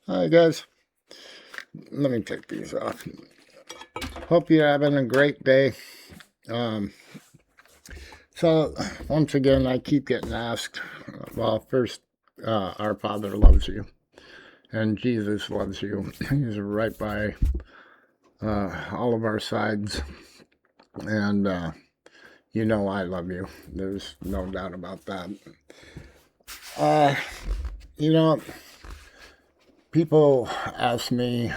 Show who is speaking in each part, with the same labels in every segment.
Speaker 1: Hi guys, let me take these off. Hope you're having a great day. Um, so, once again, I keep getting asked, well, first, our Father loves you, and Jesus loves you. He's right by all of our sides, and you know I love you. There's no doubt about that. Uh, you know, people ask me,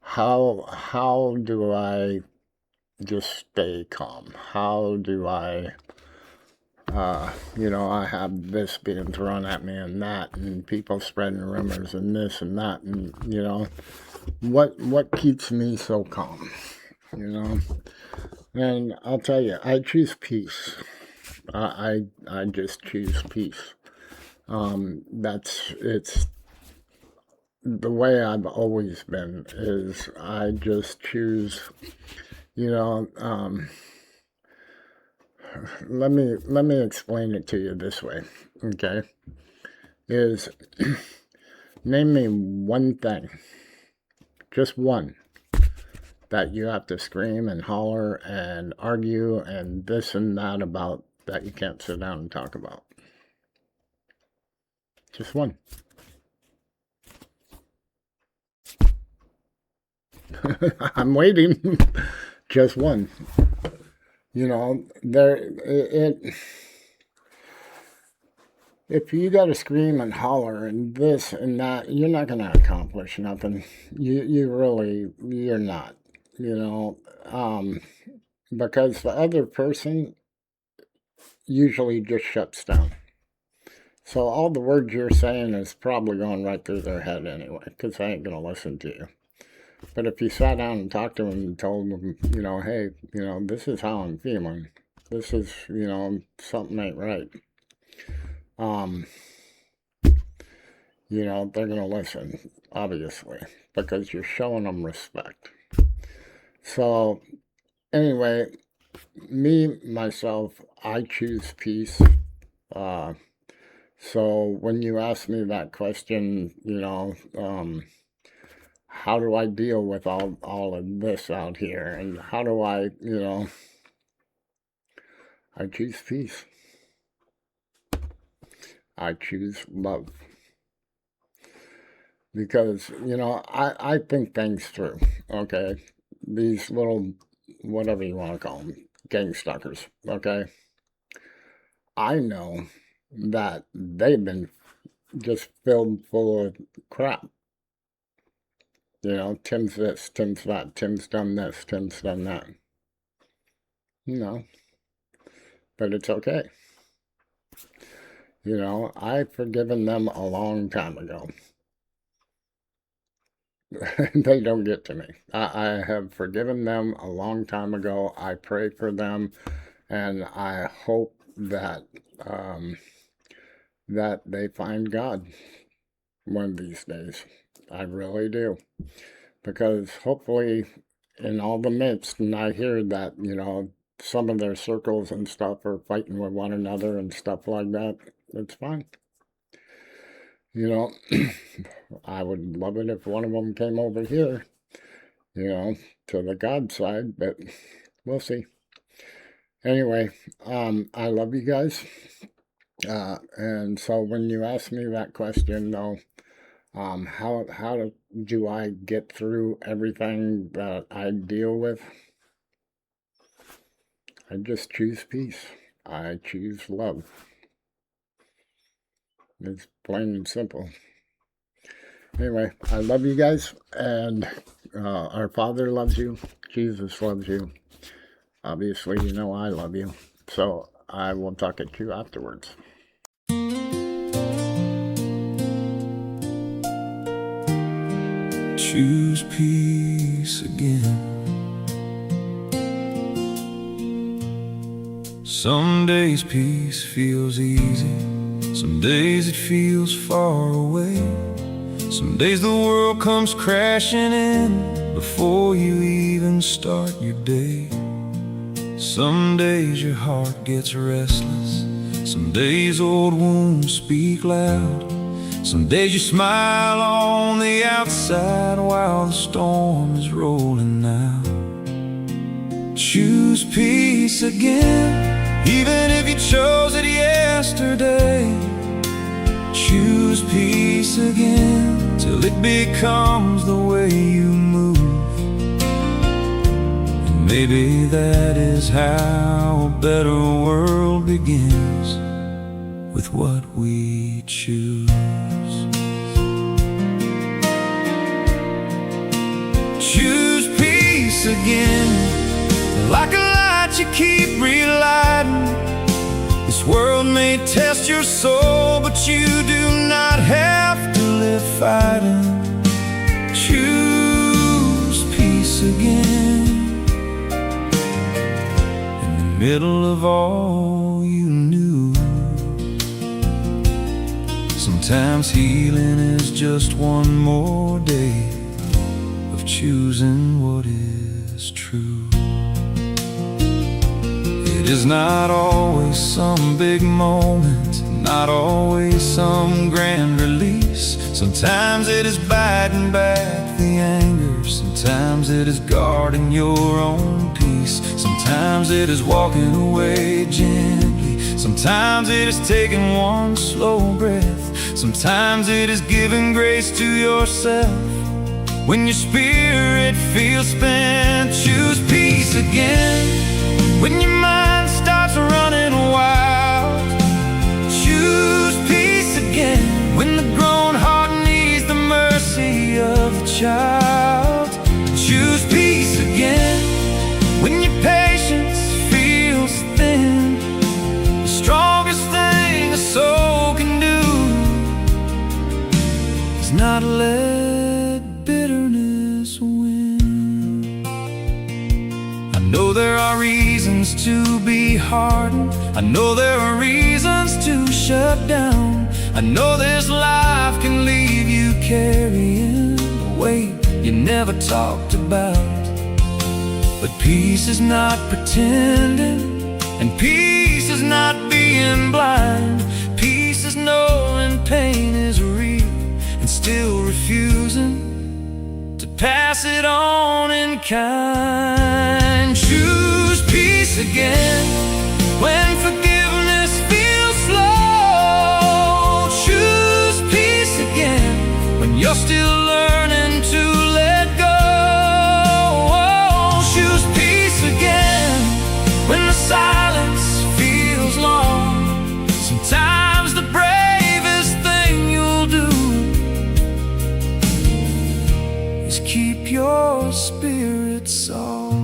Speaker 1: how do I just stay calm? How do I I have this being thrown at me and that, and people spreading rumors and this and that, and what keeps me so calm, you know? And I'll tell you, I choose peace. I just choose peace. It's the way I've always been. Is I just choose, you know. Let me explain it to you this way, okay? Is name me one thing, just one, that you have to scream and holler and argue and this and that about that you can't sit down and talk about. Just one. I'm waiting. Just one. If you got to scream and holler and this and that, you're not going to accomplish nothing. You're not. You know, um, because the other person usually just shuts down. So all the words you're saying is probably going right through their head anyway, because they ain't going to listen to you. But if you sat down and talked to them and told them, hey, this is how I'm feeling. This is, something ain't right. Um, they're going to listen, obviously, because you're showing them respect. So anyway, myself, I choose peace. Uh, so when you ask me that question, how do I deal with all of this out here? And how do I choose peace. I choose love. Because, I think things through, okay? These little, whatever you want to call them, gang stalkers, okay? I know that they've been just filled full of crap. Tim's this, Tim's that, Tim's done this, Tim's done that. But it's okay. I've forgiven them a long time ago. They don't get to me. I have forgiven them a long time ago. I pray for them, and I hope um, that they find God one of these days. I really do. Because hopefully, in all the midst, and I hear that, some of their circles and stuff are fighting with one another and stuff like that. It's fine. You know, I would love it if one of them came over here, to the God side, but we'll see. Anyway, I love you guys. And so when you ask me that question, though, do I get through everything that I deal with? I just choose peace. I choose love. It's plain and simple. Anyway, I love you guys, and our Father loves you. Jesus loves you. Obviously, I love you. So I will talk at you afterwards.
Speaker 2: Choose peace again. Some days peace feels easy, some days it feels far away. Some days the world comes crashing in before you even start your day. Some days your heart gets restless, some days old wounds speak loud, Some days you smile on the outside while the storm is rolling out. Choose peace again, even if you chose it yesterday. Choose peace again, till it becomes the way you move. And maybe that is how a better world begins, with what we choose. Choose peace again, like a light you keep relighting. This world may test your soul, but you do not have to live fighting. Choose peace again, in the middle of all you knew. Sometimes healing is just one more day of choosing what is true. It is not always some big moment, not always some grand release. Sometimes it is biting back the anger, sometimes it is guarding your own peace. Sometimes it is walking away gently, sometimes it is taking one slow breath. Sometimes it is giving grace to yourself when your spirit feels spent. Choose peace again, when your mind starts running wild. Choose peace again, when the grown heart needs the mercy of a child. Choose peace again, when your patience feels thin. The strongest thing a soul can do is not let bitterness win. I know there are reasons to be hardened, I know there are reasons to shut down. I know this life can leave you carrying a weight you never talked about. But peace is not pretending, and peace is not being blind. Peace is knowing pain is real and still refusing to pass it on in kind. Choose peace again, when forgiveness feels slow. Choose peace again, when you're still learning to let go. Choose peace again, when the silence feels long. Sometimes the bravest thing you'll do is keep your spirit soft.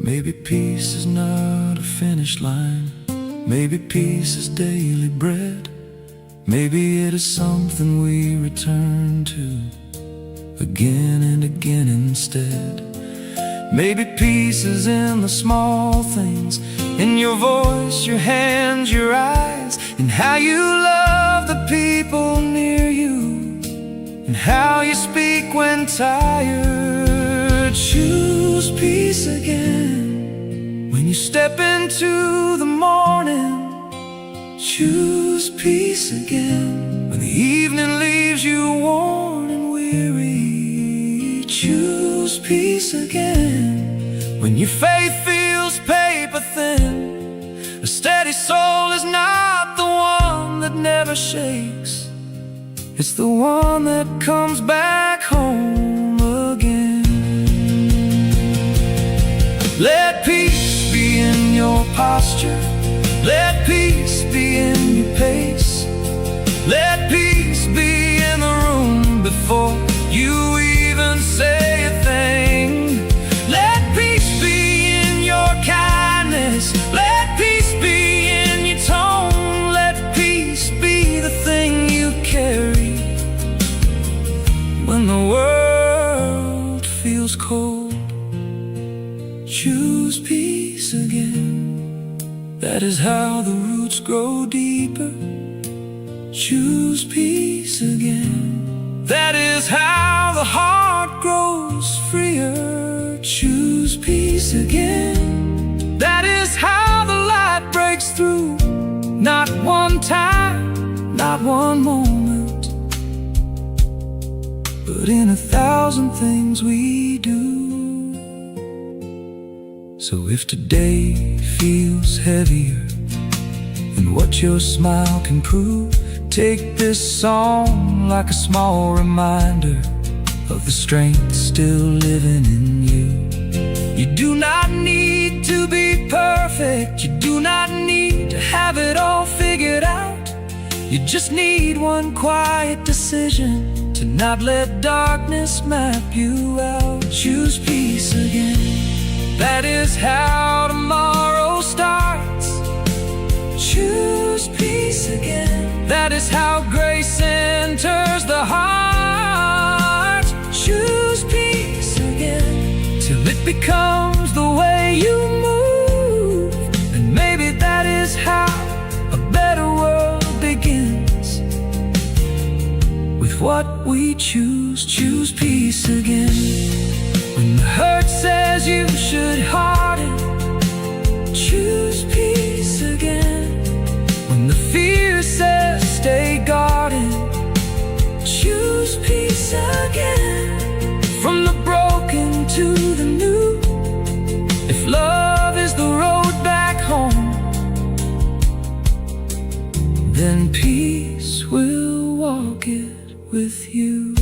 Speaker 2: Maybe peace is not a finish line, maybe peace is daily bread. Maybe it is something we return to again and again instead. Maybe peace is in the small things, in your voice, your hands, your eyes, in how you love the people near you, and how you speak when tired. Choose peace again, when you step into the morning. Choose peace again, when the evening leaves you worn and weary. Choose peace again, when your faith feels paper thin. A steady soul is not the one that never shakes, it's the one that comes back home again. Let peace be in your posture, let peace be in your pace. Let peace be in the room before you even say a thing. Let peace be in your kindness, let peace be in your tone. Let peace be the thing you carry when the world feels cold. Choose peace again, that is how the roots grow deeper. Choose peace again, that is how the heart grows freer. Choose peace again, that is how the light breaks through. Not one time, not one moment, but in 1,000 things we do. So if today feels heavier than what your smile can prove, take this song like a small reminder of the strength still living in you. You do not need to be perfect, you do not need to have it all figured out. You just need one quiet decision to not let darkness map you out. Choose peace again, that is how tomorrow starts. Choose peace again, that is how grace enters the heart. Choose peace again, till it becomes the way you move. And maybe that is how a better world begins, with what we choose. Choose peace again. When the hurt says you should harden, choose peace again. When the fear says stay guarded, choose peace again. From the broken to the new, if love is the road back home, then peace will walk it with you.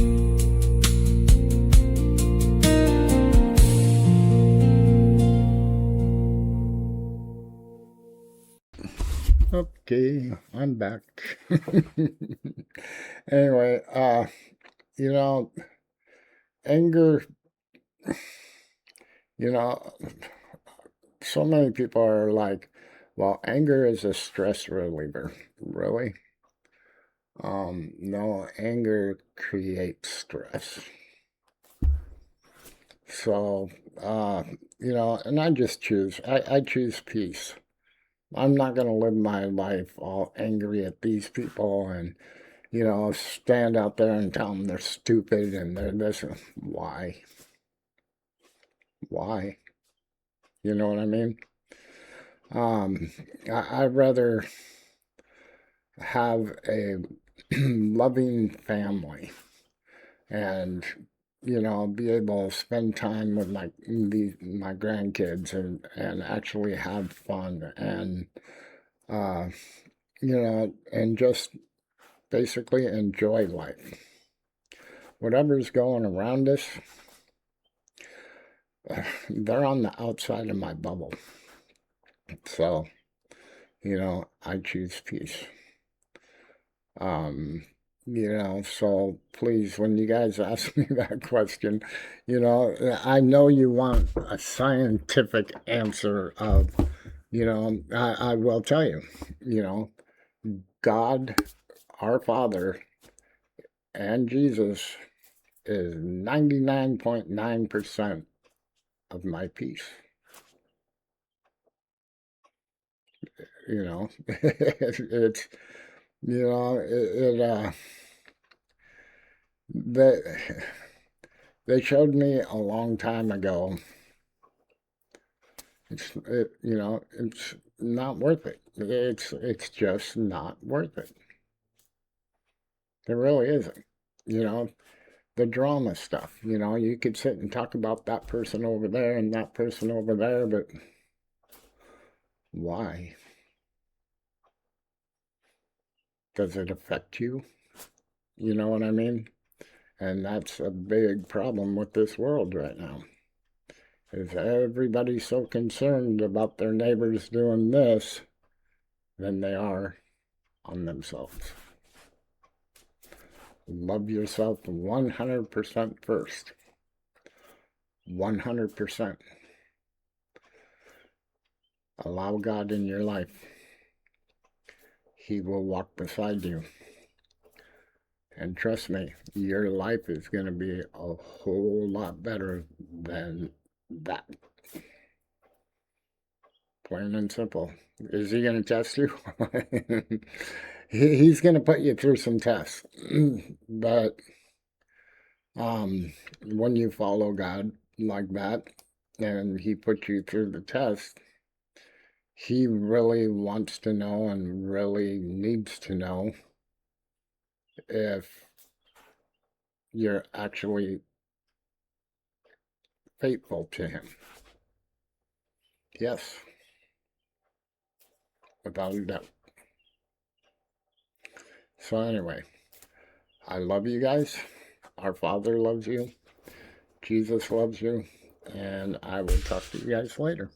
Speaker 1: Okay, I'm back. Anyway, you know, anger, you know, so many people are like, well, anger is a stress reliever. Really? No, anger creates stress. So, you know, and I just choose, I choose peace. I'm not going to live my life all angry at these people and, you know, stand out there and tell them they're stupid and they're this. Why? Why? You know what I mean? I'd rather have a loving family and, you know, be able to spend time with my grandkids and actually have fun and, you know, and just basically enjoy life. Whatever's going around us, they're on the outside of my bubble. So, you know, I choose peace. You know, so please, when you guys ask me that question, you know, I know you want a scientific answer of, you know, I will tell you, you know, God, our Father, and Jesus is 99.9% of my peace. You know, it's, you know, they showed me a long time ago. You know, it's not worth it. It's just not worth it. It really isn't. You know, the drama stuff. You know, you could sit and talk about that person over there and that person over there, but why? Does it affect you? You know what I mean? And that's a big problem with this world right now. Is everybody's so concerned about their neighbors doing this than they are on themselves. Love yourself 100% first. 100%. Allow God in your life. He will walk beside you. And trust me, your life is going to be a whole lot better than that. Plain and simple. Is he going to test you? He's going to put you through some tests. But when you follow God like that, and he puts you through the test, he really wants to know and really needs to know if you're actually faithful to Him. Yes, without a doubt. So anyway, I love you guys. Our Father loves you. Jesus loves you. And I will talk to you guys later.